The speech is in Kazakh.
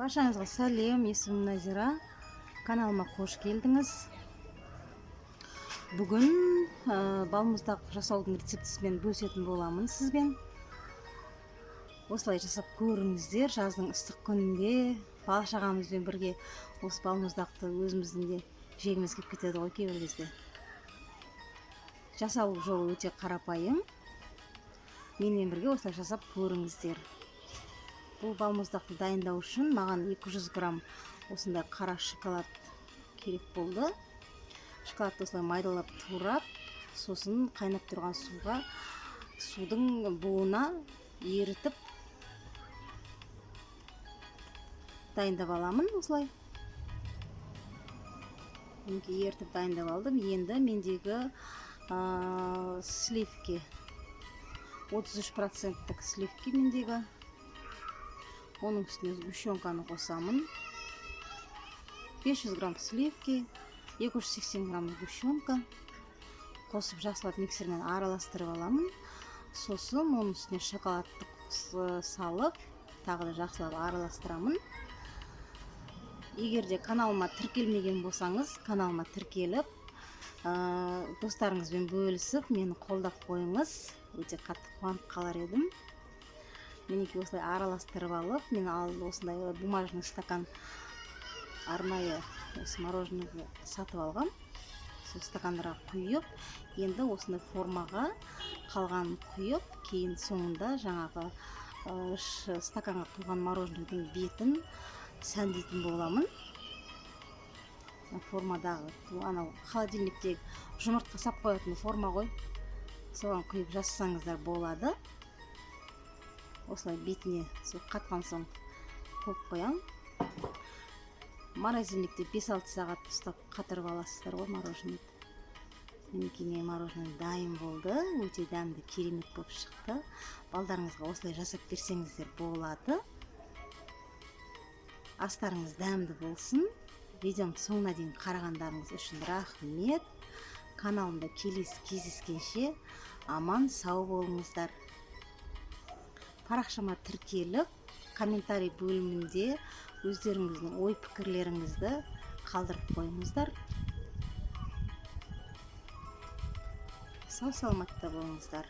Баршаңызға сәлем, есімім Назира. Каналыма қош келдіңіз. Бүгін балмұздақ жасаудың рецептісімен бөлісетін боламын сізбен. Осылай жасап көріңіздер. Жаздың ыстық күнінде бала-шағамызбен бірге осы балмұздақты өзіміздің де жегіміз келіп кетеді ғой кейбір кезде. Жасалу жолы өте қарапайым. Менімен бірге осылай жасап көріңіздер. Бұл балмұздақты дайындау үшін маған 200 грамм осындай қара шоколад керек болды. Шоколадты осылай майдалап турап, сосын қайнап тұрған суға, судың буына ерітіп дайындап аламын осылай. Ерітіп дайындап алдым. Енді мендегі сливки 33% сливки мендегі. Оның үстіне сгущенканы қосамын. 500 грамм сливки, 280 грамм сгущенка. Қосып жақсылап миксермен араластырып аламын. Сосын оның үстіне шоколадты салып, тағы да жақсылап араластырамын. Егер де каналыма тіркелмеген болсаңыз, каналыма тіркеліп, достарыңызбен бөлісіп, мені қолдап қойыңыз. Өте қатты қуанып қалар едім. Менікі осылай араластырып алып, мен осындай бумажный стакан арнайы мороженое сатып алғам. Сол стакандарға құйып, енді осындай формаға қалған құйып, кейін соңында жаңағы стаканға құйған мороженойдың бетін сәндейтін боламын. Формадағы, анау холодильниктегі жұмыртқа сап қоятын форма ғой. Соған құйып жасасаңыздар болады. Осылай бетіне қатқан соң қойып қоям. Морозильникте 5-6 сағат ұстап қатырып аласыздар ғой мороженое. Менің мороженое дайын болды. Өте дәмді, керемет болып шықты. Балдарыңызға осылай жасап берсеңіздер болады. Астарыңыз дәмді болсын. Видеом соңына дейін қарағандарыңыз үшін рахмет. Каналымда келесі кездескенше аман сау болыңыздар. Парақшама тіркеліп, комментарий бөлімінде өздеріңіздің ой-пікірлеріңізді қалдырып қойыңыздар. Сау-саламатта болыңыздар.